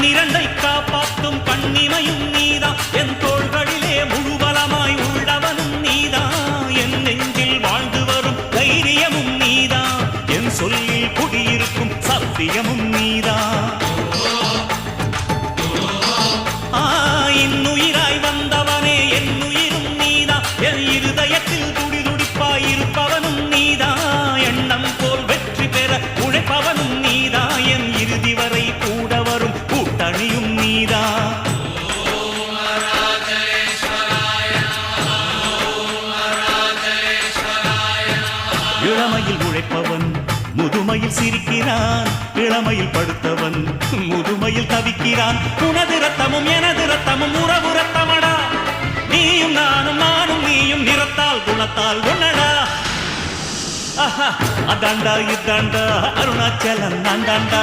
கண்ணிரண்டை காப்பாற்றும் கண்ணிமையும் நீதான் என் தோள்களிலே முழுபலமாய் உள்ளவனும் நீதான் என் நெஞ்சில் வாழ்ந்து வரும் தைரியமும் நீதான் என் சொல்லில் குடியிருக்கும் சத்தியமும் நீதான் இன்னுயிராய் வந்தவனே என் உயிரும் நீதான் என் இருதயத்தில் துடிதுடிப்பாய் இருப்பவனும் நீதான் எண்ணம் போல் வெற்றி பெற உழைப்பவனும் நீதான் என் இறுதி வரை கூட வரும் கூட்டணியும் நீதான் இளமையில் உழைப்பவன் முதுமையில் சிரிக்கிறான் இளமையில் படுத்தவன் முதுமையில் தவிக்கிறான் உனது ரத்தமும் எனது ரத்தமும் உறவு ரத்தமடா நீயும் நானும் நானும் நீயும் நிறத்தால் குணத்தால் ஒன்னடா அதாண்டா இதாண்டா அருணாச்சலம் தாண்டாண்டா